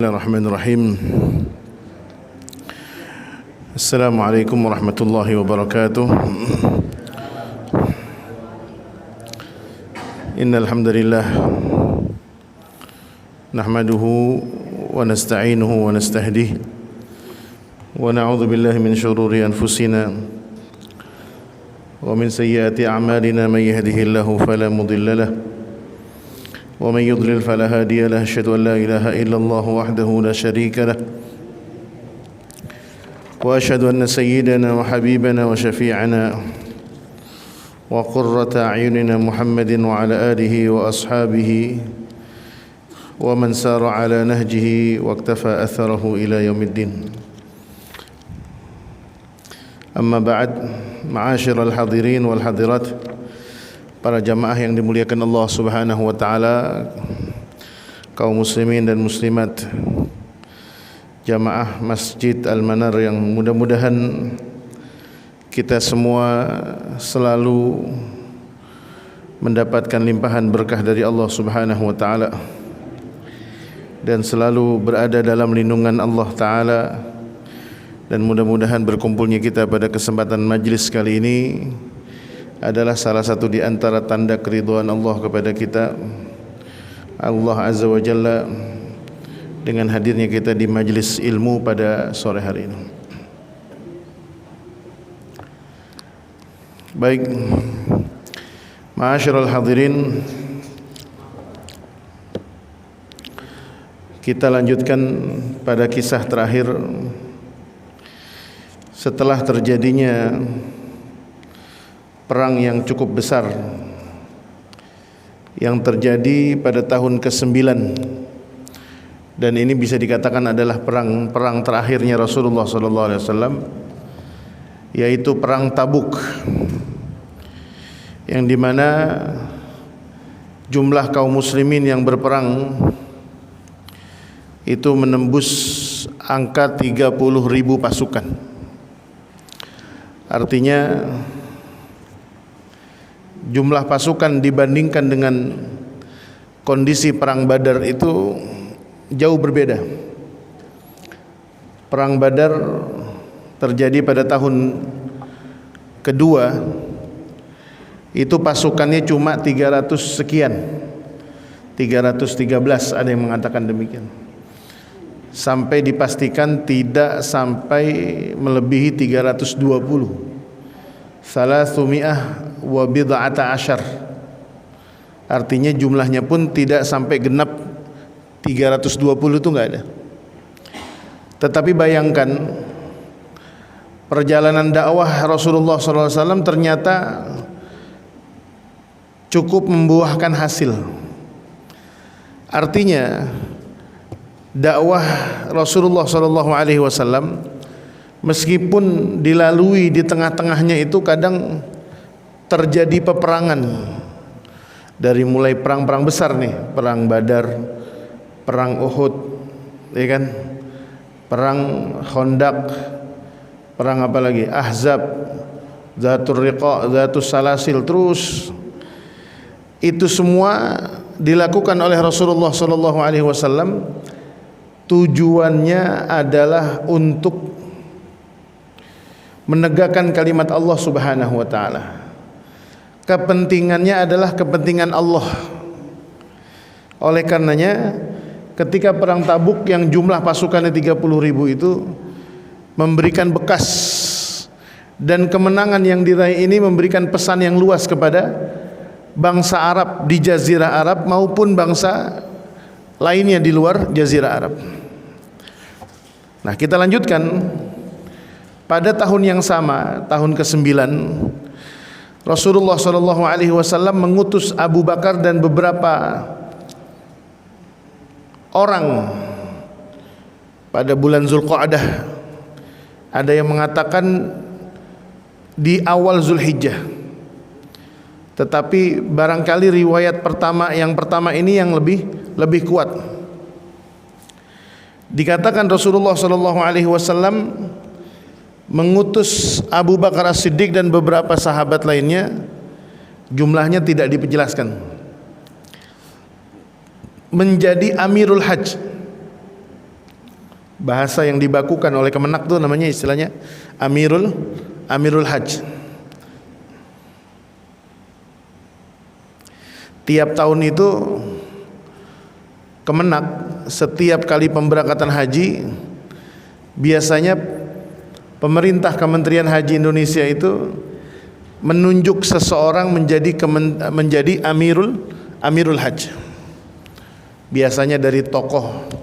Bismillahirrahmanirrahim. Assalamualaikum warahmatullahi wabarakatuh. Innal hamdalillah nahmaduhu wa nasta'inuhu wa nastahdihi wa na'udzu billahi min shururi anfusina wa min sayyiati a'malina may yahdihillahu fala mudilla lahu ومن يضلل فلا هادي له أشهد أن لا إله إلا الله وحده لا شريك له وأشهد أن سيدنا وحبيبنا وشفيعنا وقرة أعيننا محمد وعلى آله وأصحابه ومن سار على نهجه واقتفى أثره إلى يوم الدين. أما بعد، معاشر الحاضرين والحاضرات, para jamaah yang dimuliakan Allah Subhanahu wa taala, kaum muslimin dan muslimat, jamaah Masjid Al-Manar yang mudah-mudahan kita semua selalu mendapatkan limpahan berkah dari Allah Subhanahu wa taala dan selalu berada dalam lindungan Allah taala, dan mudah-mudahan berkumpulnya kita pada kesempatan majlis kali ini adalah salah satu di antara tanda keridhaan Allah kepada kita. Allah Azza wa Jalla dengan hadirnya kita di majlis ilmu pada sore hari ini. Baik, ma'asyiral hadirin, kita lanjutkan pada kisah terakhir setelah terjadinya perang yang cukup besar yang terjadi pada tahun ke-9, dan ini bisa dikatakan adalah perang terakhirnya Rasulullah SAW, yaitu perang Tabuk, yang dimana jumlah kaum muslimin yang berperang itu menembus angka 30.000 pasukan. Artinya jumlah pasukan dibandingkan dengan kondisi perang Badar itu jauh berbeda. Perang Badar terjadi pada tahun kedua, itu pasukannya cuma 300 sekian, 313 ada yang mengatakan demikian, sampai dipastikan tidak sampai melebihi 320, salasumiyah wa bid'ata asyar. Artinya jumlahnya pun tidak sampai genap 320, itu enggak ada. Tetapi bayangkan perjalanan dakwah Rasulullah SAW ternyata cukup membuahkan hasil. Artinya dakwah Rasulullah SAW meskipun dilalui di tengah-tengahnya itu kadang terjadi peperangan, dari mulai perang-perang besar nih, perang Badar, perang Uhud, ya kan, perang Khandaq, perang apa lagi, Ahzab, Zatul Riqa, Zatul Salasil, terus itu semua dilakukan oleh Rasulullah SAW. Tujuannya adalah untuk menegakkan kalimat Allah Subhanahu wa taala. Kepentingannya adalah kepentingan Allah. Oleh karenanya ketika perang Tabuk yang jumlah pasukannya 30.000 itu memberikan bekas, dan kemenangan yang diraih ini memberikan pesan yang luas kepada bangsa Arab di Jazirah Arab maupun bangsa lainnya di luar Jazirah Arab. Nah, kita lanjutkan. Pada tahun yang sama, tahun ke-9, Rasulullah SAW mengutus Abu Bakar dan beberapa orang pada bulan Zulqa'dah. Ada yang mengatakan di awal Zulhijjah, tetapi barangkali riwayat yang pertama ini yang lebih kuat. Dikatakan Rasulullah SAW mengutus Abu Bakar As-Siddiq dan beberapa sahabat lainnya, jumlahnya tidak dijelaskan, menjadi Amirul Hajj. Bahasa yang dibakukan oleh Kemenak itu namanya istilahnya Amirul Hajj. Tiap tahun itu Kemenak setiap kali pemberangkatan haji, biasanya pemerintah Kementerian Haji Indonesia itu menunjuk seseorang menjadi Amirul Hajj. Biasanya dari tokoh.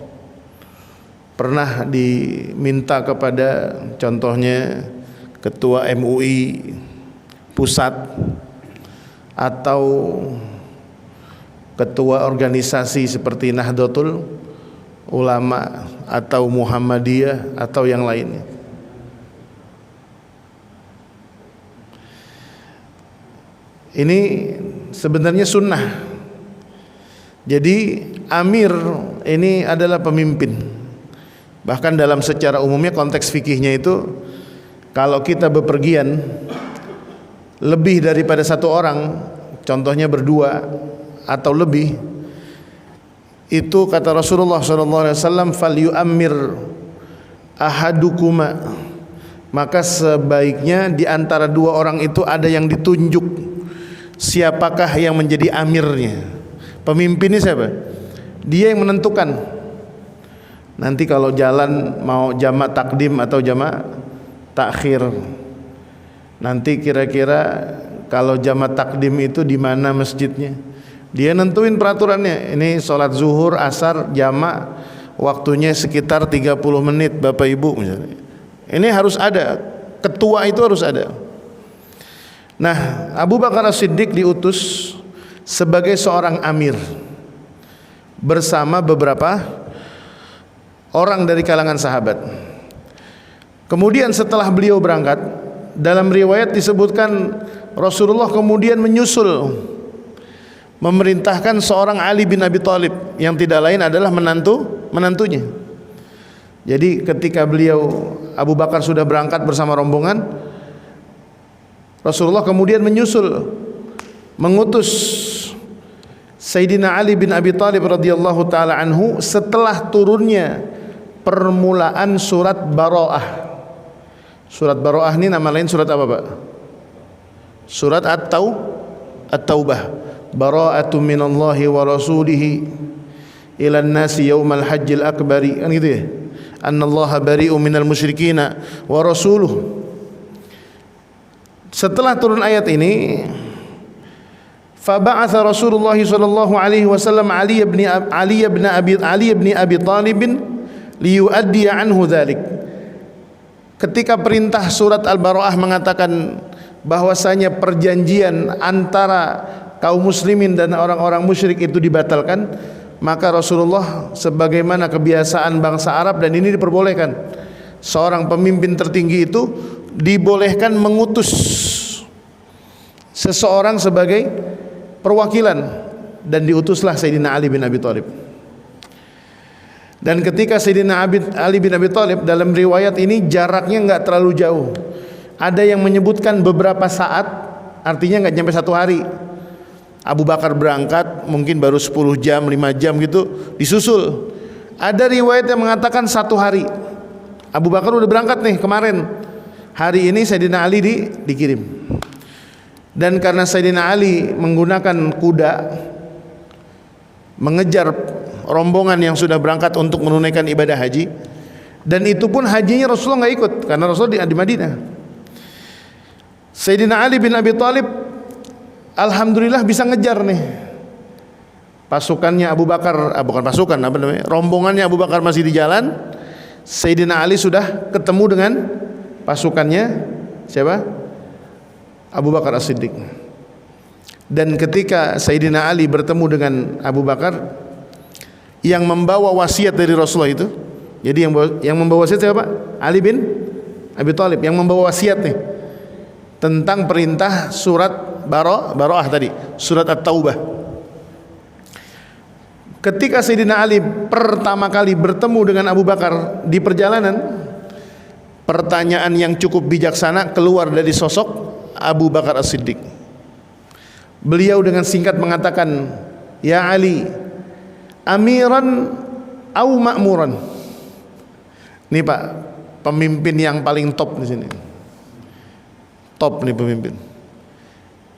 Pernah diminta kepada contohnya ketua MUI pusat atau ketua organisasi seperti Nahdlatul Ulama atau Muhammadiyah atau yang lainnya. Ini sebenarnya sunnah. Jadi amir ini adalah pemimpin. Bahkan dalam secara umumnya konteks fikihnya itu, kalau kita bepergian lebih daripada satu orang, contohnya berdua atau lebih, itu kata Rasulullah SAW, falyu'ammir ahadukuma, maka sebaiknya di antara dua orang itu ada yang ditunjuk siapakah yang menjadi amirnya. Pemimpinnya siapa? Dia yang menentukan. Nanti kalau jalan mau jamak takdim atau jamak takhir, nanti kira-kira kalau jamak takdim itu di mana masjidnya, dia nentuin peraturannya. Ini sholat zuhur, asar, jamak, waktunya sekitar 30 menit Bapak Ibu misalnya. Ini harus ada, ketua itu harus ada. Nah, Abu Bakar As-Siddiq diutus sebagai seorang amir bersama beberapa orang dari kalangan sahabat. Kemudian setelah beliau berangkat, dalam riwayat disebutkan Rasulullah kemudian menyusul, memerintahkan seorang Ali bin Abi Thalib yang tidak lain adalah menantunya. Jadi ketika beliau Abu Bakar sudah berangkat bersama rombongan, Rasulullah kemudian menyusul, mengutus Sayyidina Ali bin Abi Thalib radhiyallahu taala anhu setelah turunnya permulaan surat Bara'ah. Surat Bara'ah ini nama lain surat apa, Pak? Surat At-Taubah. Bara'atu minallahi wa rasulihi ila an-nasi yaumal hajjil akbari. Kan gitu ya? Annallaha bari'u minal musyrikina wa rasuluh. Setelah turun ayat ini, faba'atha Rasulullah sallallahu alaihi wasallam Ali ibn Abi Thalib liyuaddi anhu dzalik. Ketika perintah surat Al-Bara'ah mengatakan bahwasanya perjanjian antara kaum muslimin dan orang-orang musyrik itu dibatalkan, maka Rasulullah sebagaimana kebiasaan bangsa Arab, dan ini diperbolehkan, seorang pemimpin tertinggi itu dibolehkan mengutus seseorang sebagai perwakilan, dan diutuslah Sayyidina Ali bin Abi Thalib. Dan ketika Sayyidina Ali bin Abi Thalib, dalam riwayat ini jaraknya enggak terlalu jauh. Ada yang menyebutkan beberapa saat, artinya enggak sampai 1 hari. Abu Bakar berangkat mungkin baru 10 jam, 5 jam gitu, disusul. Ada riwayat yang mengatakan 1 hari. Abu Bakar udah berangkat nih kemarin, hari ini Sayyidina Ali dikirim. Dan karena Sayyidina Ali menggunakan kuda mengejar rombongan yang sudah berangkat untuk menunaikan ibadah haji, dan itu pun hajinya Rasulullah nggak ikut karena Rasulullah di Madinah. Sayyidina Ali bin Abi Thalib alhamdulillah bisa ngejar nih pasukannya Abu Bakar, bukan pasukan, apa namanya, rombongannya Abu Bakar masih di jalan. Sayyidina Ali sudah ketemu dengan pasukannya siapa? Abu Bakar As-Siddiq. Dan ketika Sayyidina Ali bertemu dengan Abu Bakar, yang membawa wasiat dari Rasulullah itu, jadi yang membawa wasiat siapa? Ali bin Abi Thalib, yang membawa wasiat nih tentang perintah surat Bara'ah tadi, surat At-Taubah. Ketika Sayyidina Ali pertama kali bertemu dengan Abu Bakar di perjalanan, pertanyaan yang cukup bijaksana keluar dari sosok Abu Bakar As-Siddiq. Beliau dengan singkat mengatakan, "Ya Ali, amiran au ma'muran?" Nih Pak, pemimpin yang paling top di sini. Top nih pemimpin.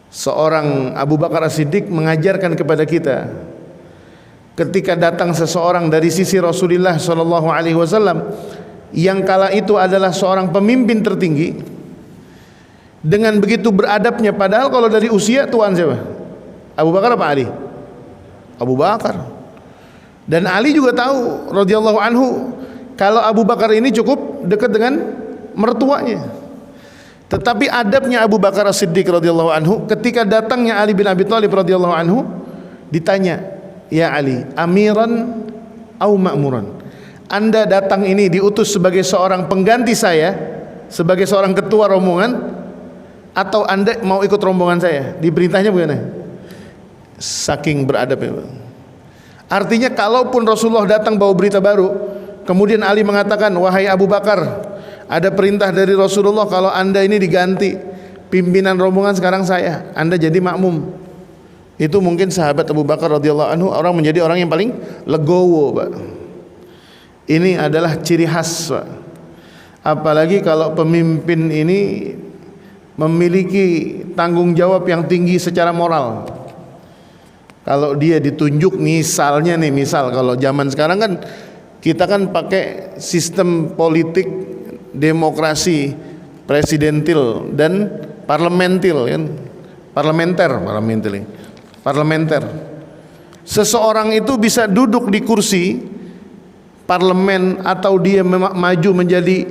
Seorang Abu Bakar As-Siddiq mengajarkan kepada kita, ketika datang seseorang dari sisi Rasulullah sallallahu alaihi wasallam yang kala itu adalah seorang pemimpin tertinggi, dengan begitu beradabnya, padahal kalau dari usia tuan siapa? Abu Bakar apa Ali? Abu Bakar. Dan Ali juga tahu radhiyallahu anhu kalau Abu Bakar ini cukup dekat dengan mertuanya. Tetapi adabnya Abu Bakar As-Siddiq radhiyallahu anhu, ketika datangnya Ali bin Abi Thalib radhiyallahu anhu, ditanya, "Ya Ali, amiran au ma'muran?" Anda datang ini diutus sebagai seorang pengganti saya, sebagai seorang ketua rombongan, atau Anda mau ikut rombongan saya? Diperintahnya bagaimana? Saking beradabnya. Artinya kalaupun Rasulullah datang bawa berita baru, kemudian Ali mengatakan, "Wahai Abu Bakar, ada perintah dari Rasulullah kalau Anda ini diganti pimpinan rombongan, sekarang saya, Anda jadi makmum." Itu mungkin sahabat Abu Bakar radhiyallahu anhu orang menjadi orang yang paling legowo, Pak. Ini adalah ciri khas, Pak. Apalagi kalau pemimpin ini memiliki tanggung jawab yang tinggi secara moral. Kalau dia ditunjuk, misalnya nih, misal kalau zaman sekarang kan kita kan pakai sistem politik demokrasi presidentil dan parlementil kan, parlementer. Seseorang itu bisa duduk di kursi parlemen atau dia maju menjadi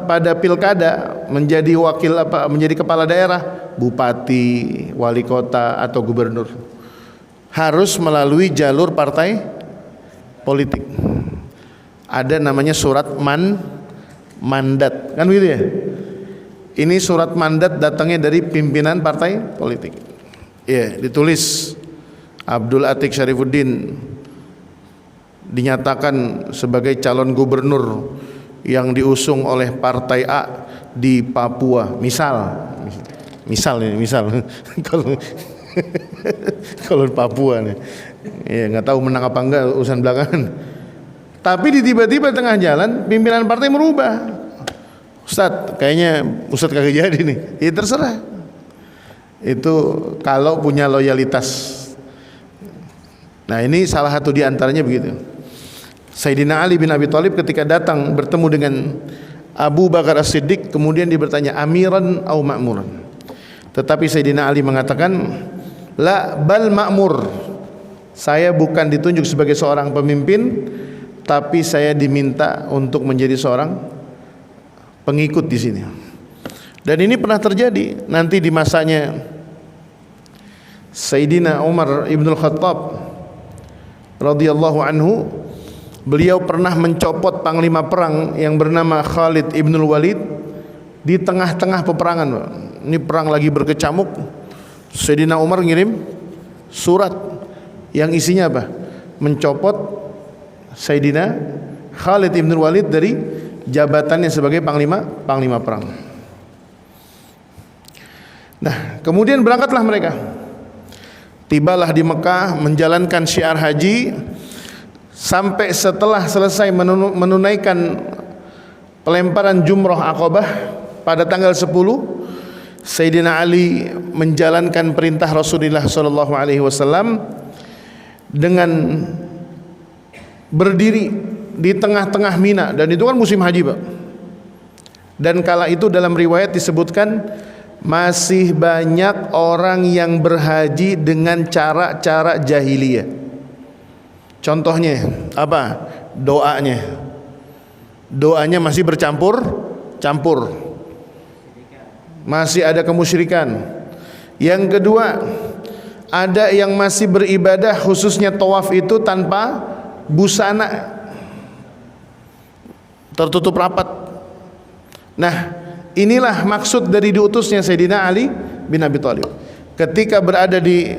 pada pilkada, menjadi wakil menjadi kepala daerah, bupati, wali kota atau gubernur, harus melalui jalur partai politik. Ada namanya surat mandat, kan begitu ya? Ini surat mandat datangnya dari pimpinan partai politik. Ya, ditulis Abdul Atiq Syarifuddin dinyatakan sebagai calon gubernur yang diusung oleh partai A di Papua. Misal kalau Papua nih, ya nggak tahu menang apa enggak urusan belakangan. Tapi tiba-tiba tengah jalan pimpinan partai merubah. Ustadz, kayaknya Ustadz kagak jadi nih. Ya terserah. Itu kalau punya loyalitas. Nah ini salah satu di antaranya begitu. Sayyidina Ali bin Abi Thalib ketika datang bertemu dengan Abu Bakar As-Siddiq, kemudian dia bertanya, amiran au ma'muran? Tetapi Sayyidina Ali mengatakan, la bal ma'mur. Saya bukan ditunjuk sebagai seorang pemimpin, tapi saya diminta untuk menjadi seorang pengikut di sini. Dan ini pernah terjadi nanti di masanya Sayyidina Umar Ibnul Khattab radhiyallahu anhu. Beliau pernah mencopot panglima perang yang bernama Khalid Ibnul Walid di tengah-tengah peperangan. Ini perang lagi berkecamuk. Sayyidina Umar ngirim surat yang isinya apa? Mencopot Sayyidina Khalid Ibnul Walid dari jabatannya sebagai panglima perang. Nah, kemudian berangkatlah mereka. Tibalah di Mekah menjalankan syiar haji. Sampai setelah selesai menunaikan pelemparan jumrah Aqabah pada tanggal 10, Sayyidina Ali menjalankan perintah Rasulullah SAW dengan berdiri di tengah-tengah Mina, dan itu kan musim haji, Pak. Dan kala itu dalam riwayat disebutkan masih banyak orang yang berhaji dengan cara-cara jahiliyah. Contohnya apa? Doanya masih bercampur, masih ada kemusyrikan. Yang kedua, ada yang masih beribadah khususnya tawaf itu tanpa busana, tertutup rapat. Nah, inilah maksud dari diutusnya Sayyidina Ali bin Abi Thalib. Ketika berada di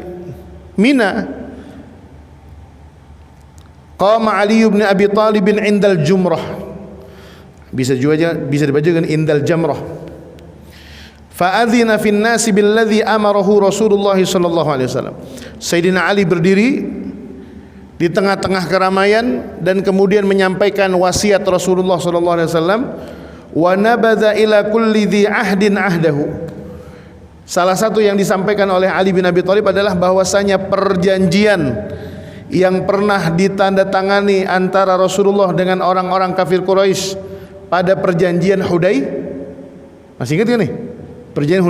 Mina, qama Ali bin Abi Thalib indal jumrah. Bisa dibaca dengan indal jamrah. Fa adzina fin nasi billadzi amarahu Rasulullah sallallahu alaihi wasallam. Sayyidina Ali berdiri di tengah-tengah keramaian dan kemudian menyampaikan wasiat Rasulullah sallallahu alaihi wasallam, wa nabadha ila kulli dhi ahdin ahdahu. Salah satu yang disampaikan oleh Ali bin Abi Thalib adalah bahwasanya perjanjian yang pernah ditandatangani antara Rasulullah dengan orang-orang kafir Quraisy pada perjanjian masih ingat kan nih? Perjanjian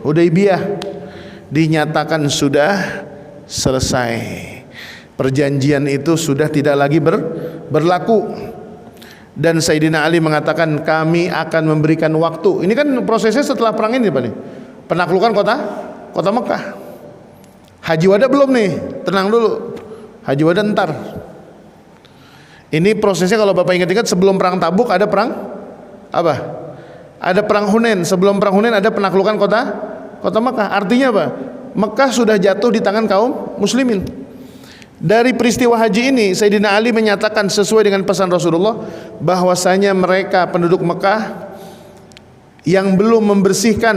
Hudaybiyah dinyatakan sudah selesai. Perjanjian itu sudah tidak lagi berlaku. Dan Sayyidina Ali mengatakan kami akan memberikan waktu. Ini kan prosesnya setelah perang ini Pak nih. Penaklukan kota Mekah. Haji Wada belum nih, tenang dulu. Haji Wada ntar. Ini prosesnya kalau Bapak ingat-ingat, sebelum perang Tabuk ada perang apa? Ada perang Hunain. Sebelum perang Hunain ada penaklukan kota Mekah. Artinya apa? Mekah sudah jatuh di tangan kaum muslimin. Dari peristiwa haji ini Sayyidina Ali menyatakan sesuai dengan pesan Rasulullah bahwasanya mereka penduduk Mekah yang belum membersihkan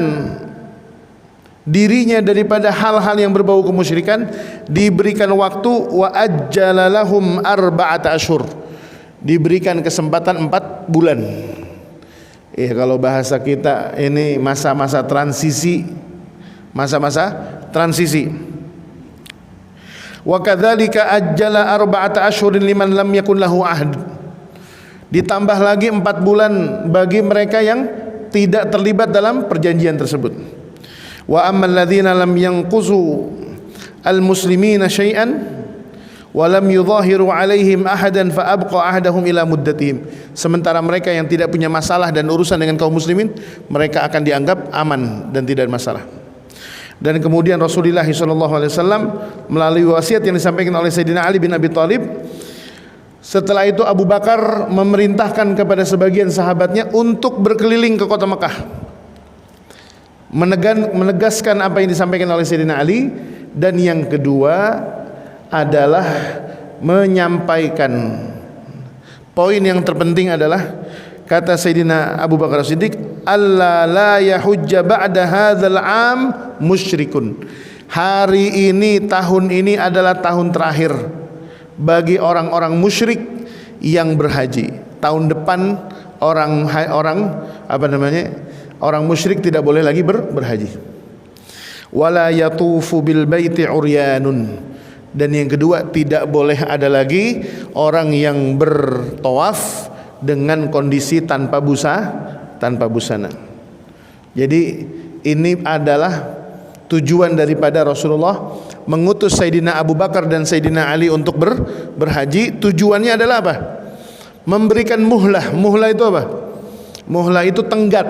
dirinya daripada hal-hal yang berbau kemusyrikan diberikan waktu, wa ajjalalahum arba'ata asyhur, diberikan kesempatan 4 bulan. Kalau bahasa kita ini masa-masa transisi. Wa kadzalika ajjala arba'ata asyhurin liman lam yakun lahu ahd, ditambah lagi 4 bulan bagi mereka yang tidak terlibat dalam perjanjian tersebut. Wa ammal ladzina lam yanquzu al-muslimina syai'an wa lam yudhahiru 'alaihim ahadan fa abqa ahdahum ila muddatihim. Sementara mereka yang tidak punya masalah dan urusan dengan kaum muslimin, mereka akan dianggap aman dan tidak ada masalah. Dan kemudian Rasulullah SAW melalui wasiat yang disampaikan oleh Sayyidina Ali bin Abi Thalib, setelah itu Abu Bakar memerintahkan kepada sebagian sahabatnya untuk berkeliling ke kota Mekah, menegaskan apa yang disampaikan oleh Sayyidina Ali. Dan yang kedua adalah menyampaikan poin yang terpenting adalah kata Sayyidina Abu Bakar Siddiq, alla la yahujja ba'da hadzal 'am musyrikun. Hari ini, tahun ini adalah tahun terakhir bagi orang-orang musyrik yang berhaji. Tahun depan orang musyrik tidak boleh lagi berhaji. Wala yatufu bil baiti uryanun. Dan yang kedua, tidak boleh ada lagi orang yang bertawaf dengan kondisi tanpa busana. Jadi ini adalah tujuan daripada Rasulullah mengutus Sayyidina Abu Bakar dan Sayyidina Ali untuk berhaji. Tujuannya adalah apa? Memberikan muhlah. Muhlah itu apa? Muhlah itu tenggat.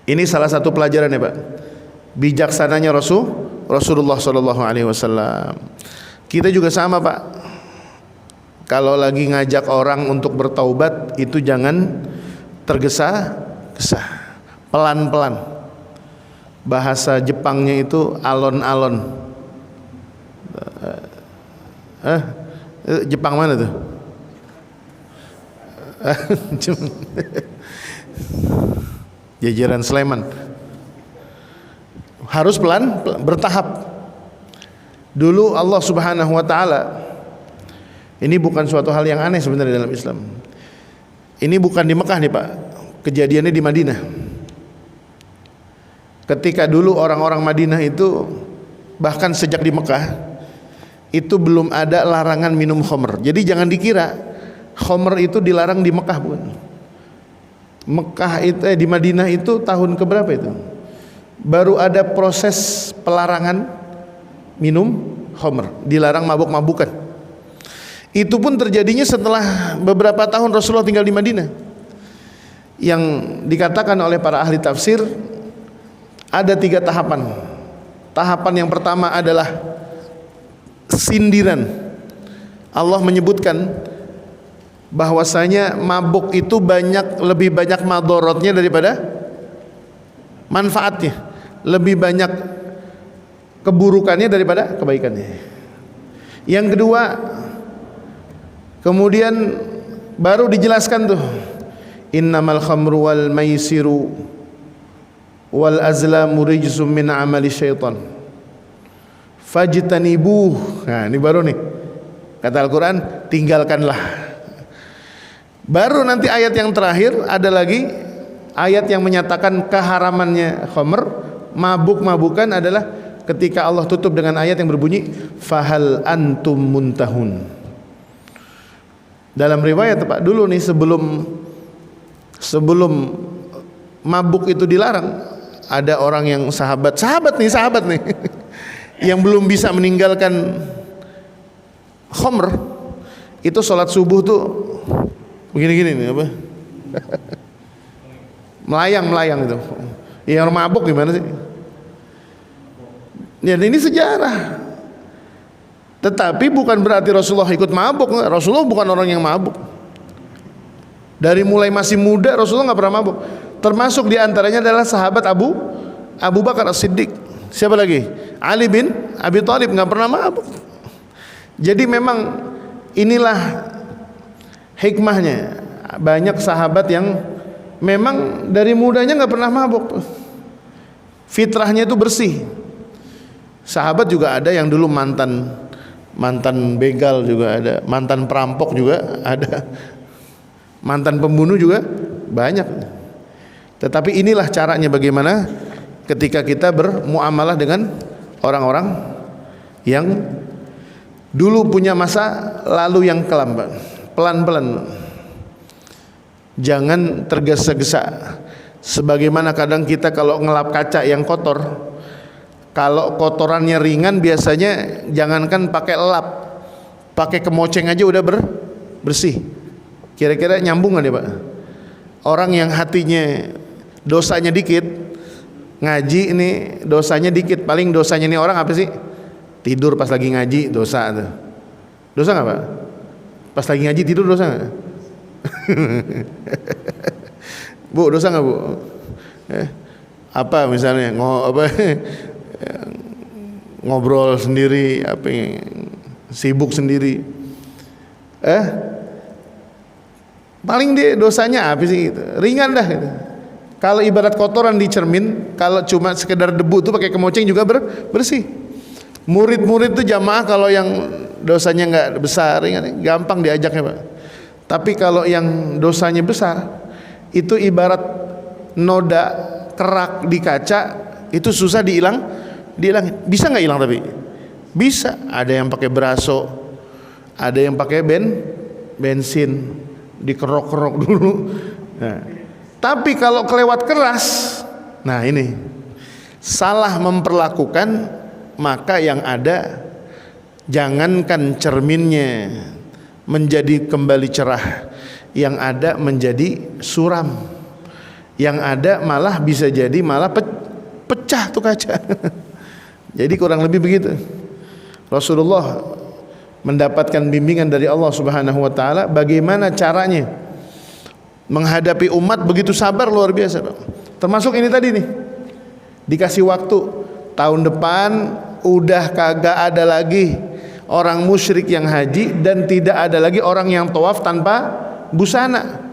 Ini salah satu pelajaran ya Pak, bijaksananya Rasulullah Sallallahu Alaihi Wasallam. Kita juga sama Pak. Kalau lagi ngajak orang untuk bertaubat itu jangan tergesa-gesa, pelan-pelan. Bahasa Jepangnya itu alon-alon. Jepang mana tuh? Jajaran Sleman. Harus pelan, bertahap. Dulu Allah Subhanahu wa taala, ini bukan suatu hal yang aneh sebenarnya dalam Islam. Ini bukan di Mekah nih Pak, kejadiannya di Madinah. Ketika dulu orang-orang Madinah itu, bahkan sejak di Mekah itu belum ada larangan minum khamr. Jadi jangan dikira khamr itu dilarang di Mekah, bukan. Mekah itu di Madinah itu tahun keberapa itu? Baru ada proses pelarangan minum khamr, dilarang mabuk-mabukan. Itu pun terjadinya setelah beberapa tahun Rasulullah tinggal di Madinah. Yang dikatakan oleh para ahli tafsir ada 3 tahapan. Tahapan yang pertama adalah sindiran. Allah menyebutkan bahwasanya mabuk itu lebih banyak madorotnya daripada manfaatnya, lebih banyak keburukannya daripada kebaikannya. Yang kedua, kemudian baru dijelaskan tuh, innamal khamru wal maisiru wal azlamu rijsum min amali syaitan fajtanibuh. Nah, ini baru nih. Kata Al-Quran, tinggalkanlah. Baru nanti ayat yang terakhir ada lagi ayat yang menyatakan keharamannya khamr, mabuk-mabukan adalah ketika Allah tutup dengan ayat yang berbunyi fahal antum muntahun. Dalam riwayat Pak dulu nih sebelum mabuk itu dilarang, ada orang yang sahabat nih yang belum bisa meninggalkan khamr, itu sholat subuh tuh begini-gini nih apa? melayang itu. Yang mabuk gimana sih? Ya ini sejarah. Tetapi bukan berarti Rasulullah ikut mabuk. Rasulullah bukan orang yang mabuk. Dari mulai masih muda Rasulullah nggak pernah mabuk. Termasuk diantaranya adalah sahabat Abu Bakar As-Siddiq. Siapa lagi? Ali bin Abi Thalib nggak pernah mabuk. Jadi memang inilah hikmahnya. Banyak sahabat yang memang dari mudanya nggak pernah mabuk. Fitrahnya itu bersih. Sahabat juga ada yang dulu mantan begal juga ada, mantan perampok juga ada, mantan pembunuh juga banyak. Tetapi inilah caranya bagaimana ketika kita bermuamalah dengan orang-orang yang dulu punya masa lalu yang kelam, Pak. Pelan-pelan, jangan tergesa-gesa. Sebagaimana kadang kita kalau ngelap kaca yang kotor, kalau kotorannya ringan biasanya jangankan pakai lap, pakai kemoceng aja udah bersih. Kira-kira nyambung nggak deh Pak? Orang yang hatinya dosanya dikit, ngaji ini dosanya dikit, paling dosanya ini orang apa sih? Tidur pas lagi ngaji dosa tuh. Dosa nggak Pak? Pas lagi ngaji tidur dosa nggak? Bu, dosa nggak Bu? Apa misalnya ngobrol sendiri, sibuk sendiri, paling dia dosanya apa sih gitu? Ringan dah gitu. Kalau ibarat kotoran di cermin, kalau cuma sekedar debu tuh pakai kemoceng juga bersih. Murid-murid tuh jamaah kalau yang dosanya nggak besar, ringan, gampang diajaknya Pak. Tapi kalau yang dosanya besar, itu ibarat noda kerak di kaca, itu susah dihilangin. Bisa nggak hilang? Tapi bisa. Ada yang pakai beraso, ada yang pakai bensin, dikerok-kerok dulu. Nah, tapi kalau kelewat keras, nah ini salah memperlakukan, maka yang ada jangankan cerminnya menjadi kembali cerah, yang ada menjadi suram, yang ada malah bisa jadi malah pecah tuh kaca. Jadi kurang lebih begitu. Rasulullah mendapatkan bimbingan dari Allah Subhanahu wa taala bagaimana caranya menghadapi umat, begitu sabar luar biasa. Termasuk ini tadi nih, dikasih waktu tahun depan udah kagak ada lagi orang musyrik yang haji dan tidak ada lagi orang yang tawaf tanpa busana.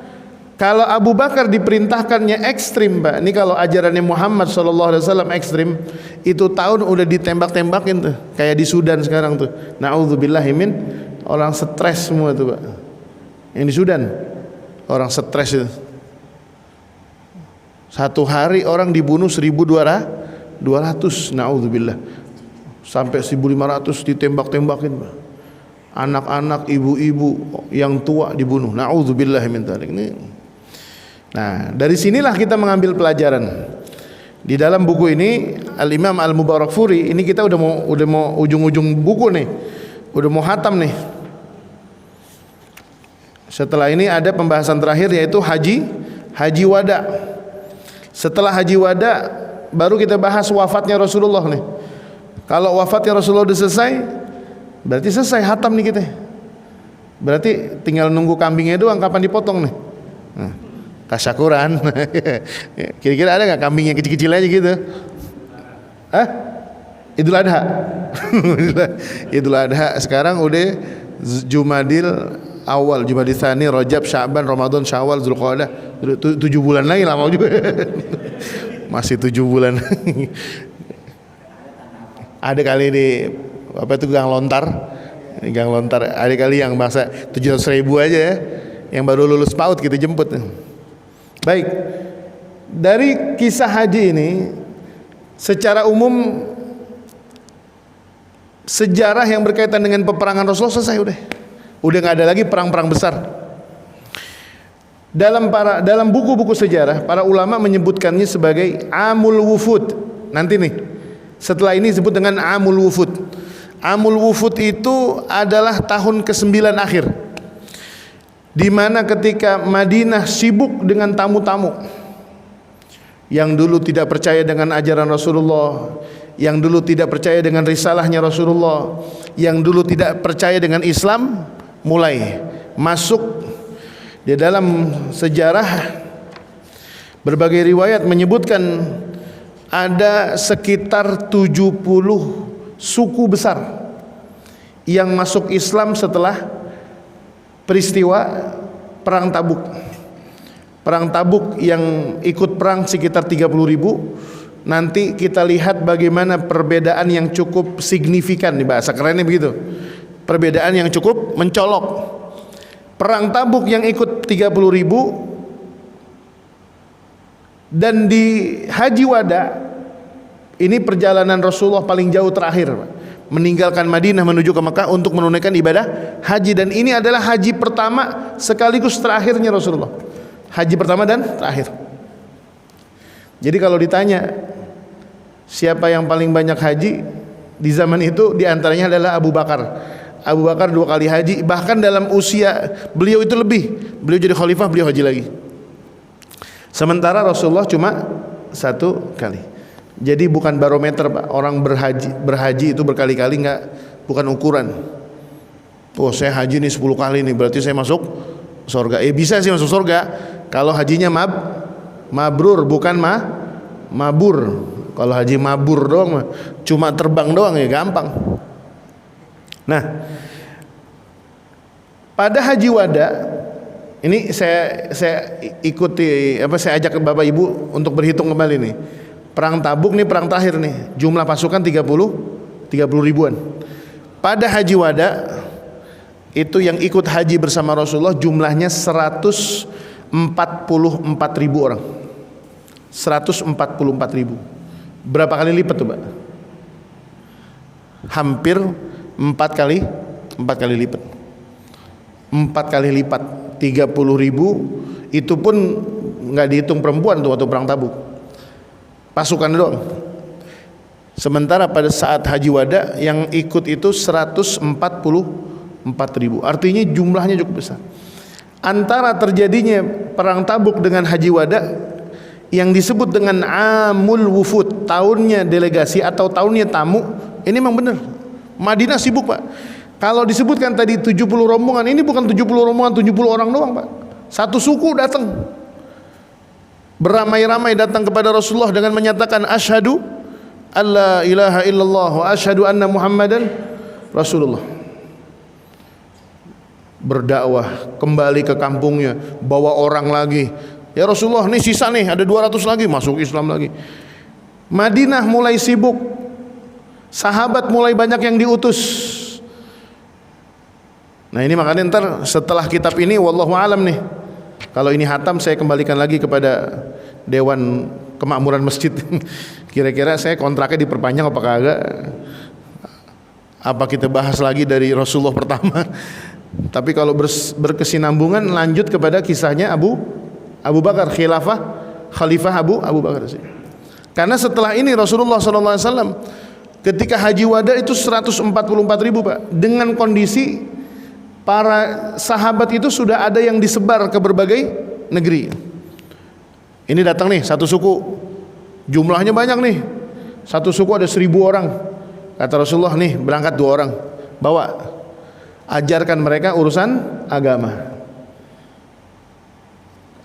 Kalau Abu Bakar diperintahkannya ekstrim, Pak. Ini kalau ajarannya Muhammad SAW ekstrim, itu tahun udah ditembak-tembakin tuh, kayak di Sudan sekarang tuh. Na'udzubillahimin, orang stres semua tuh Pak. Yang di Sudan orang stres itu. Satu hari orang dibunuh 1.200, na'udzubillah. Sampai 1.500 ditembak-tembakin, Pak. Anak-anak, ibu-ibu yang tua dibunuh. Na'udzubillah min dzalik. Nah, dari sinilah kita mengambil pelajaran. Di dalam buku ini Al-Imam Al-Mubarakfuri, ini kita udah mau ujung-ujung buku nih. Udah mau hatam nih. Setelah ini ada pembahasan terakhir yaitu haji wada. Setelah haji wada baru kita bahas wafatnya Rasulullah nih. Kalau wafatnya Rasulullah udah selesai, berarti selesai hatam nih kita. Berarti tinggal nunggu kambingnya doang kapan dipotong nih. Nah, tasyakuran. Kira-kira ada nggak kambing yang kecil-kecil aja gitu? Idul Adha. Idul Adha sekarang udah Jumadil Awal, Jumadil Tsani, Rajab, Sya'ban, Ramadan, Syawal, Zulqa'dah. 7 bulan lagi, lama juga. Masih 7 bulan. Ada kali di apa itu gang lontar. Gang lontar ada kali yang bahasa 700.000 aja ya, yang baru lulus PAUD kita jemput. Baik, dari kisah haji ini secara umum sejarah yang berkaitan dengan peperangan Rasulullah selesai udah nggak ada lagi perang-perang besar. Dalam buku-buku sejarah para ulama menyebutkannya sebagai Amul Wufud. Nanti nih setelah ini disebut dengan Amul Wufud. Amul Wufud itu adalah tahun ke-9 akhir, di mana ketika Madinah sibuk dengan tamu-tamu yang dulu tidak percaya dengan ajaran Rasulullah, yang dulu tidak percaya dengan risalahnya Rasulullah, yang dulu tidak percaya dengan Islam, mulai masuk. Di dalam sejarah berbagai riwayat menyebutkan ada sekitar 70 suku besar yang masuk Islam setelah peristiwa perang Tabuk. Perang Tabuk yang ikut perang sekitar 30.000. Nanti kita lihat bagaimana perbedaan yang cukup signifikan, di bahasa kerennya begitu. Perbedaan yang cukup mencolok. Perang Tabuk yang ikut 30.000 dan di Haji Wada ini perjalanan Rasulullah paling jauh terakhir, meninggalkan Madinah menuju ke Mekah untuk menunaikan ibadah haji, dan ini adalah haji pertama sekaligus terakhirnya Rasulullah. Haji pertama dan terakhir. Jadi kalau ditanya siapa yang paling banyak haji di zaman itu, diantaranya adalah Abu Bakar. Abu Bakar 2 kali haji, bahkan dalam usia beliau itu lebih. Beliau jadi khalifah, beliau haji lagi. Sementara Rasulullah cuma 1 kali. Jadi bukan barometer, Pak. Orang berhaji itu berkali-kali enggak, bukan ukuran. Oh, saya haji nih 10 kali nih, berarti saya masuk surga. Bisa sih masuk surga kalau hajinya mabrur, bukan mabur. Kalau haji mabur doang cuma terbang doang ya gampang. Nah, pada Haji Wada ini saya ikuti saya ajak Bapak Ibu untuk berhitung kembali nih. Perang Tabuk nih perang terakhir nih. Jumlah pasukan 30 ribuan. Pada Haji Wada itu yang ikut haji bersama Rasulullah jumlahnya 144.000 orang. 144.000. Berapa kali lipat tuh, Pak? Hampir 4 kali lipat. 4 kali lipat. 30.000 itu pun nggak dihitung perempuan tuh waktu perang Tabuk. Pasukan doang. Sementara pada saat Haji Wada yang ikut itu 144.000. Artinya jumlahnya cukup besar. Antara terjadinya perang Tabuk dengan Haji Wada yang disebut dengan Amul Wufud, tahunnya delegasi atau tahunnya tamu, ini memang benar. Madinah sibuk, Pak. Kalau disebutkan tadi 70 rombongan, ini bukan 70 rombongan 70 orang doang, Pak. Satu suku datang, beramai-ramai datang kepada Rasulullah dengan menyatakan asyhadu alla ilaha illallah wa asyhadu anna Muhammadan Rasulullah. Berdakwah kembali ke kampungnya, bawa orang lagi. Ya Rasulullah, nih sisa nih, ada 200 lagi masuk Islam lagi. Madinah mulai sibuk. Sahabat mulai banyak yang diutus. Nah ini makanya ntar setelah kitab ini wallahu alam nih, kalau ini hatam saya kembalikan lagi kepada Dewan Kemakmuran Masjid. Kira-kira saya kontraknya diperpanjang apa kagak? Apa kita bahas lagi dari Rasulullah pertama? Tapi kalau berkesinambungan lanjut kepada kisahnya Abu Bakar, Khalifah Abu Bakar. Karena setelah ini Rasulullah SAW ketika Haji Wada itu 144.000, Pak, dengan kondisi para sahabat itu sudah ada yang disebar ke berbagai negeri. Ini datang nih satu suku, jumlahnya banyak nih. Satu suku ada 1.000 orang. Kata Rasulullah, nih berangkat 2 orang, bawa, ajarkan mereka urusan agama.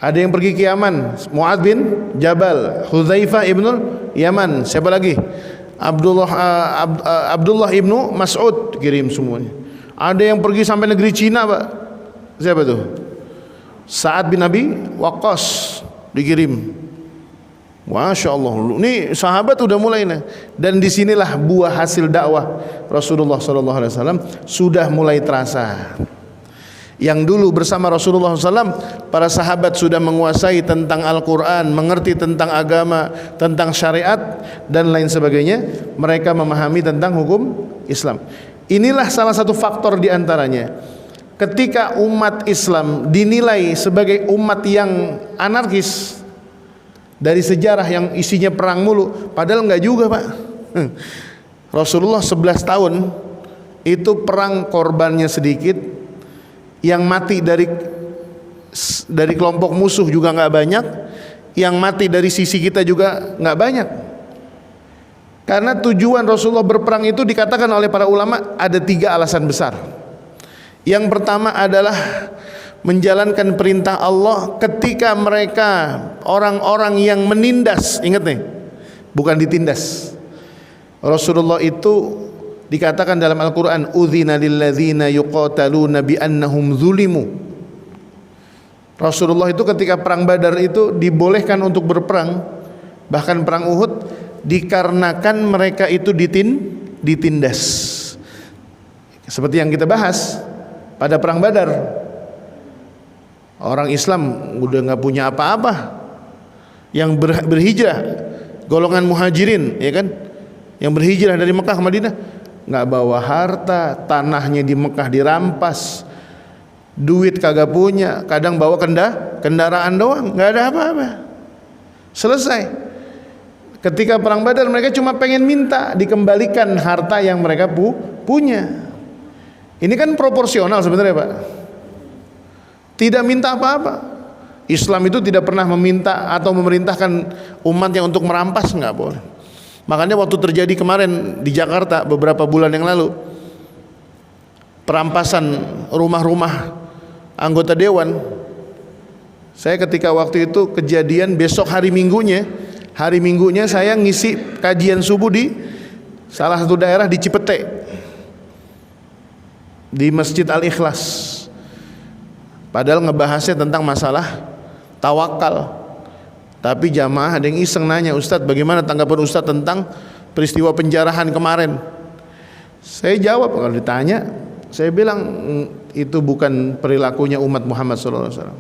Ada yang pergi ke Yaman, Mu'adz bin Jabal, Hudzaifah ibnul Yaman, siapa lagi? Abdullah ibnu Mas'ud, kirim semuanya. Ada yang pergi sampai negeri Cina, Pak. Siapa tuh? Sa'ad bin Abi Waqqas dikirim. Masya Allah, ini sahabat udah mulai nih. Dan disinilah buah hasil dakwah Rasulullah SAW sudah mulai terasa. Yang dulu bersama Rasulullah SAW, para sahabat sudah menguasai tentang Al-Quran, mengerti tentang agama, tentang syariat dan lain sebagainya. Mereka memahami tentang hukum Islam. Inilah salah satu faktor diantaranya. Ketika umat Islam dinilai sebagai umat yang anarkis, dari sejarah yang isinya perang mulu, padahal enggak juga Pak. Rasulullah 11 tahun itu perang korbannya sedikit, yang mati dari kelompok musuh juga enggak banyak, yang mati dari sisi kita juga enggak banyak. Karena tujuan Rasulullah berperang itu dikatakan oleh para ulama ada 3 alasan besar. Yang pertama adalah menjalankan perintah Allah ketika mereka orang-orang yang menindas, ingat nih, bukan ditindas. Rasulullah itu dikatakan dalam Al-Quran, udzina lilladzina yuqataluna bi annahum zulimu. Rasulullah itu ketika perang Badar itu dibolehkan untuk berperang, bahkan perang Uhud, dikarenakan mereka itu ditindas. Seperti yang kita bahas pada perang Badar, orang Islam udah nggak punya apa-apa, yang berhijrah, golongan muhajirin, ya kan, yang berhijrah dari Mekah ke Madinah, nggak bawa harta, tanahnya di Mekah dirampas, duit kagak punya, kadang bawa kendaraan doang, nggak ada apa-apa, selesai. Ketika perang Badar mereka cuma pengen minta dikembalikan harta yang mereka punya. Ini kan proporsional sebenarnya Pak. Tidak minta apa-apa. Islam itu tidak pernah meminta atau memerintahkan umatnya untuk merampas, nggak boleh. Makanya waktu terjadi kemarin di Jakarta beberapa bulan yang lalu, perampasan rumah-rumah anggota dewan, saya ketika waktu itu kejadian, besok hari minggunya saya ngisi kajian subuh di salah satu daerah di Cipete, di Masjid Al-Ikhlas. Padahal ngebahasnya tentang masalah tawakal. Tapi jamaah ada yang iseng nanya, Ustadz bagaimana tanggapan Ustadz tentang peristiwa penjarahan kemarin? Saya jawab, kalau ditanya, saya bilang itu bukan perilakunya umat Muhammad SAW.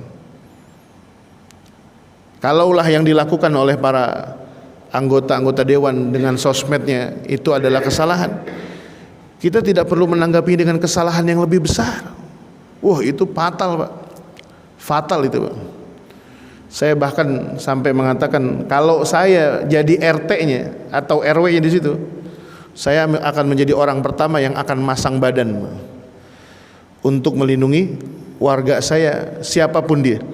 Kalaulah yang dilakukan oleh para anggota dewan dengan sosmednya itu adalah kesalahan, kita tidak perlu menanggapi dengan kesalahan yang lebih besar. Wah, itu fatal Pak, fatal itu Pak. Saya bahkan sampai mengatakan kalau saya jadi RT-nya atau RW-nya di situ, saya akan menjadi orang pertama yang akan masang badan untuk melindungi warga saya, siapapun dia,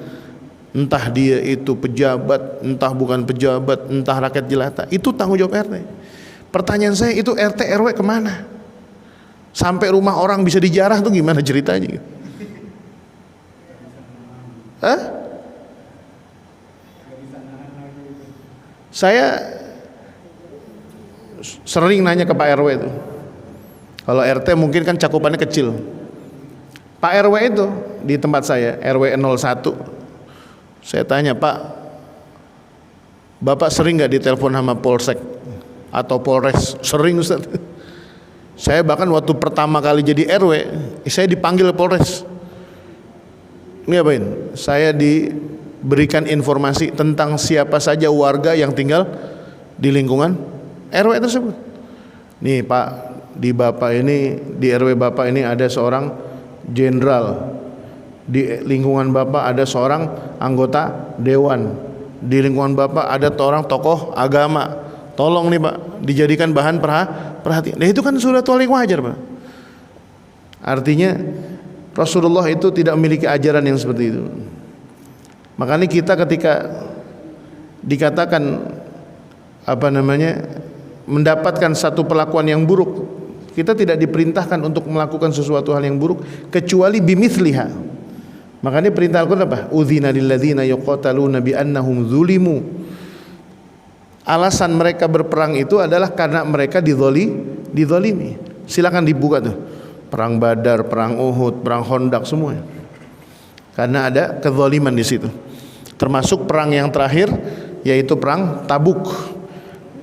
entah dia itu pejabat, entah bukan pejabat, entah rakyat jelata, itu tanggung jawab RT. Pertanyaan saya, itu RT RW kemana? Sampai rumah orang bisa dijarah tuh gimana ceritanya? Saya sering nanya ke Pak RW itu. Kalau RT mungkin kan cakupannya kecil. Pak RW itu di tempat saya, RW 01. Saya tanya, Pak, Bapak sering nggak ditelepon sama Polsek atau Polres? Sering Ustaz. Saya bahkan waktu pertama kali jadi RW, saya dipanggil Polres. Ini apain? Saya diberikan informasi tentang siapa saja warga yang tinggal di lingkungan RW tersebut. Nih Pak, di Bapak ini, di RW Bapak ini ada seorang jenderal. Di lingkungan Bapak ada seorang anggota dewan. Di lingkungan Bapak ada seorang tokoh agama. Tolong nih Pak, dijadikan bahan perhatian. Nah itu kan sudah paling wajar Pak. Artinya Rasulullah itu tidak memiliki ajaran yang seperti itu. Makanya kita ketika dikatakan mendapatkan satu perlakuan yang buruk, kita tidak diperintahkan untuk melakukan sesuatu hal yang buruk kecuali bimithliha. Makanya perintah Al-Quran apa? Udzina lilladzina yuqataluna bi annahum zulimu. Alasan mereka berperang itu adalah karena mereka dizalimi. Silakan dibuka tuh. Perang Badar, perang Uhud, perang Khandaq semuanya. Karena ada kezaliman di situ. Termasuk perang yang terakhir yaitu perang Tabuk,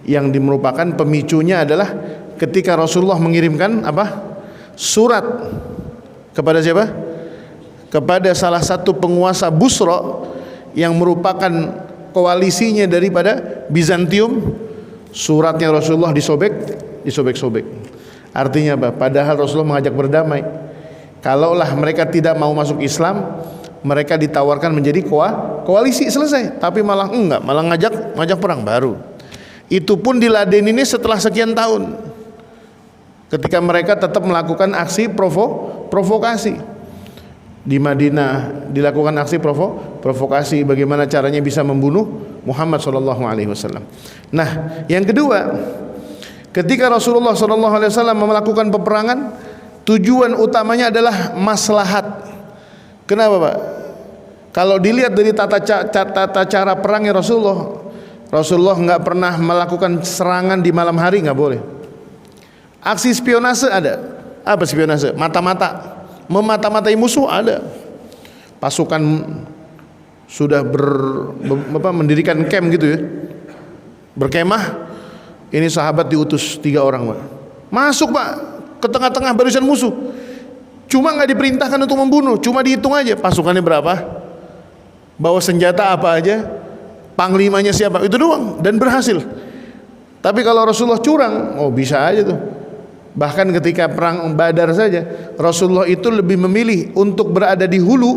yang merupakan pemicunya adalah ketika Rasulullah mengirimkan apa? Surat kepada siapa? Kepada salah satu penguasa Busra yang merupakan koalisinya daripada Bizantium. Suratnya Rasulullah disobek-sobek. Artinya apa? Padahal Rasulullah mengajak berdamai. Kalaulah mereka tidak mau masuk Islam, mereka ditawarkan menjadi koalisi, selesai. Tapi malah enggak, malah ngajak perang baru. Itu pun diladeninnya setelah sekian tahun, ketika mereka tetap melakukan aksi provokasi. Di Madinah dilakukan aksi provokasi bagaimana caranya bisa membunuh Muhammad SAW. Nah, yang kedua, ketika Rasulullah SAW melakukan peperangan, tujuan utamanya adalah maslahat. Kenapa, Pak? Kalau dilihat dari tata cara perangnya Rasulullah nggak pernah melakukan serangan di malam hari, nggak boleh. Aksi spionase ada. Apa spionase? Mata-mata, memata-matai musuh ada. Pasukan sudah mendirikan camp gitu ya, berkemah. Ini sahabat diutus 3 orang, Pak. Masuk, Pak, ke tengah-tengah barisan musuh. Cuma nggak diperintahkan untuk membunuh, cuma dihitung aja pasukannya berapa, bawa senjata apa aja, panglimanya siapa, itu doang, dan berhasil. Tapi kalau Rasulullah curang, oh bisa aja tuh. Bahkan ketika perang Badar saja, Rasulullah itu lebih memilih untuk berada di hulu,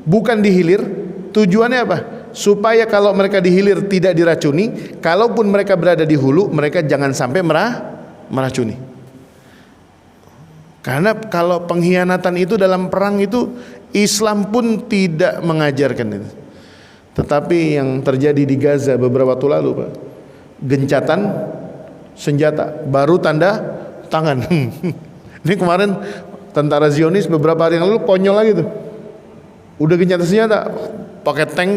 bukan di hilir. Tujuannya apa? Supaya kalau mereka di hilir tidak diracuni, kalaupun mereka berada di hulu, mereka jangan sampai meracuni. Karena kalau pengkhianatan itu dalam perang itu, Islam pun tidak mengajarkan itu. Tetapi yang terjadi di Gaza beberapa waktu lalu, Pak, gencatan senjata, baru tanda tangan. Ini kemarin tentara Zionis beberapa hari yang lalu konyol lagi tuh. Udah gencatan senjata, pakai tank,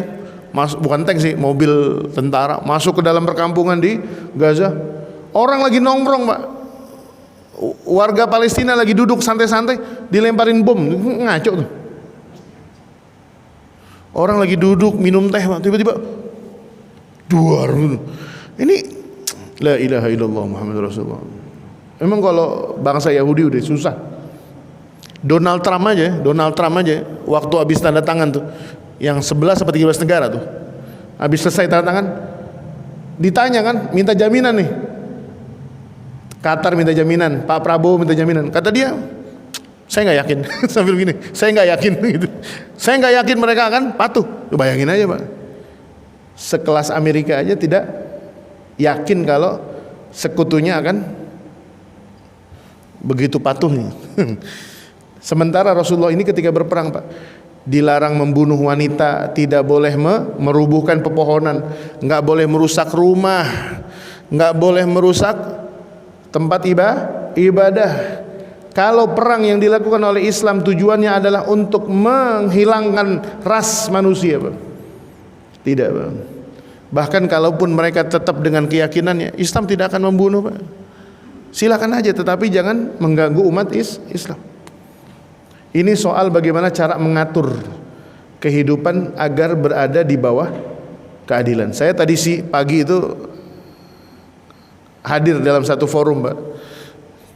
bukan tank sih, mobil tentara masuk ke dalam perkampungan di Gaza. Orang lagi nongkrong, Pak. Warga Palestina lagi duduk santai-santai, dilemparin bom, ngaco tuh. Orang lagi duduk minum teh, Pak, tiba-tiba duar. Ini la ilaha illallah Muhammadur Rasulullah. Memang kalau bangsa Yahudi udah susah. Donald Trump aja waktu habis tanda tangan tuh, yang 11 atau 13 negara tuh, habis selesai tanda tangan, ditanya kan, minta jaminan nih. Qatar minta jaminan, Pak Prabowo minta jaminan. Kata dia, saya nggak yakin. Sambil begini, saya nggak yakin gitu. Saya nggak yakin mereka akan patuh. Bayangin aja, Pak. Sekelas Amerika aja tidak yakin kalau sekutunya akan begitu patuhnya. Sementara Rasulullah ini ketika berperang, Pak, dilarang membunuh wanita, tidak boleh merubuhkan pepohonan, nggak boleh merusak rumah, nggak boleh merusak tempat ibadah. Kalau perang yang dilakukan oleh Islam tujuannya adalah untuk menghilangkan ras manusia, Pak. Tidak, Pak. Bahkan kalaupun mereka tetap dengan keyakinannya, Islam tidak akan membunuh, Pak. Silakan aja, tetapi jangan mengganggu umat Islam. Ini soal bagaimana cara mengatur kehidupan agar berada di bawah keadilan. Saya tadi pagi itu hadir dalam satu forum, Pak,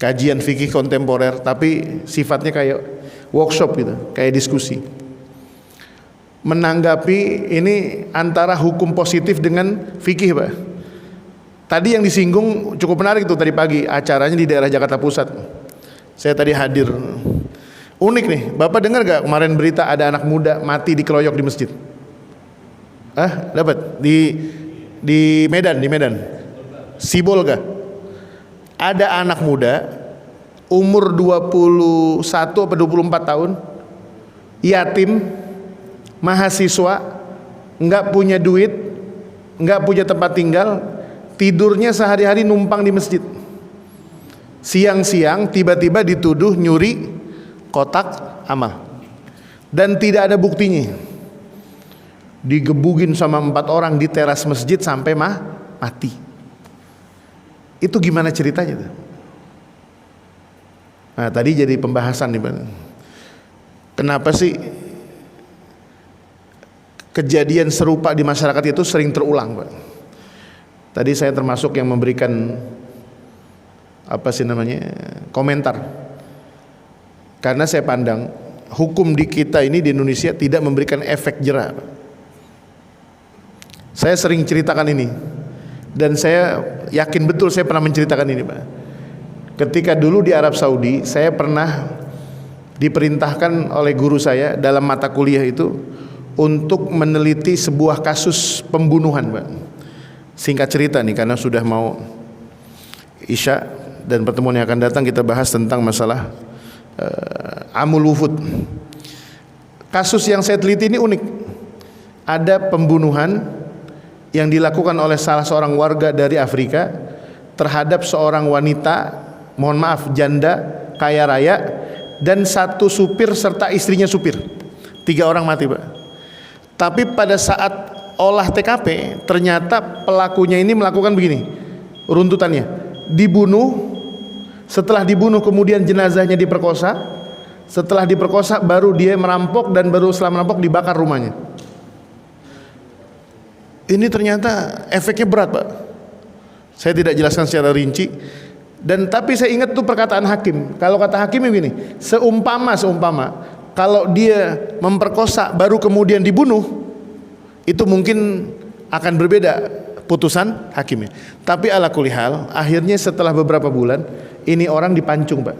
kajian fikih kontemporer, tapi sifatnya kayak workshop gitu, kayak diskusi. Menanggapi ini antara hukum positif dengan fikih, Pak. Tadi yang disinggung cukup menarik tuh tadi pagi, acaranya di daerah Jakarta Pusat. Saya tadi hadir. Unik nih, Bapak dengar gak kemarin berita ada anak muda mati dikeroyok di masjid? Dapat di Medan, Sibolga. Ada anak muda umur 21 atau 24 tahun, yatim, mahasiswa, nggak punya duit, nggak punya tempat tinggal, tidurnya sehari-hari numpang di masjid. Siang-siang tiba-tiba dituduh nyuri kotak amal dan tidak ada buktinya. Digebugin sama 4 orang di teras masjid sampai mati. Itu gimana ceritanya tuh? Nah, tadi jadi pembahasan nih, Bang. Kenapa sih kejadian serupa di masyarakat itu sering terulang, Pak. Tadi saya termasuk yang memberikan komentar, karena saya pandang hukum di kita ini di Indonesia tidak memberikan efek jera, Pak. Saya sering ceritakan ini, dan saya yakin betul saya pernah menceritakan ini, Pak. Ketika dulu di Arab Saudi, saya pernah diperintahkan oleh guru saya dalam mata kuliah itu untuk meneliti sebuah kasus pembunuhan, Pak. Singkat cerita nih, karena sudah mau Isya dan pertemuan yang akan datang kita bahas tentang masalah amul wufud. Kasus yang saya teliti ini unik. Ada pembunuhan yang dilakukan oleh salah seorang warga dari Afrika terhadap seorang wanita, mohon maaf, janda kaya raya, dan satu supir serta istrinya supir. 3 orang mati, Pak. Tapi pada saat olah TKP ternyata pelakunya ini melakukan begini runtutannya: dibunuh, setelah dibunuh kemudian jenazahnya diperkosa, setelah diperkosa baru dia merampok, dan baru setelah merampok dibakar rumahnya. Ini ternyata efeknya berat, Pak. Saya tidak jelaskan secara rinci, dan tapi saya ingat tuh perkataan hakim. Kalau kata hakimnya begini, seumpama kalau dia memperkosa baru kemudian dibunuh, itu mungkin akan berbeda putusan hakimnya. Tapi ala kulli hal, akhirnya setelah beberapa bulan ini orang dipancung, Pak.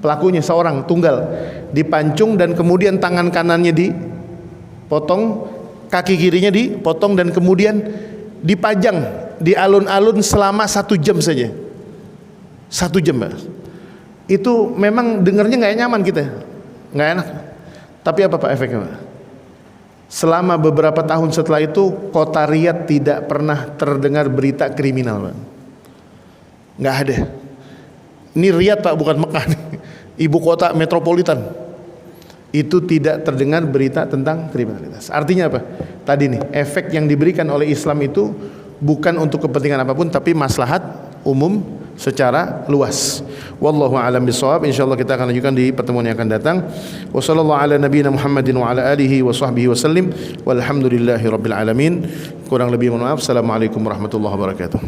Pelakunya seorang tunggal dipancung, dan kemudian tangan kanannya dipotong, kaki kirinya dipotong, dan kemudian dipajang di alun-alun selama 1 jam saja. 1 jam, Pak. Itu memang dengarnya nggak nyaman kita, nggak enak. Tapi apa, Pak, efeknya, Pak? Selama beberapa tahun setelah itu kota Riyadh tidak pernah terdengar berita kriminal, Pak. Nggak ada. Ini Riyadh, Pak, bukan Mekah, ibu kota metropolitan. Itu tidak terdengar berita tentang kriminalitas. Artinya apa? Tadi nih, efek yang diberikan oleh Islam itu bukan untuk kepentingan apapun, tapi maslahat umum secara luas. Wallahu a'lam bishawab. Insyaallah kita akan lanjutkan di pertemuan yang akan datang. Wa sallallahu ala nabiyyina Muhammadin wa ala alihi wa sahbihi wasallim. Walhamdulillahirabbil alamin. Kurang lebih mohon maaf. Assalamualaikum warahmatullahi wabarakatuh.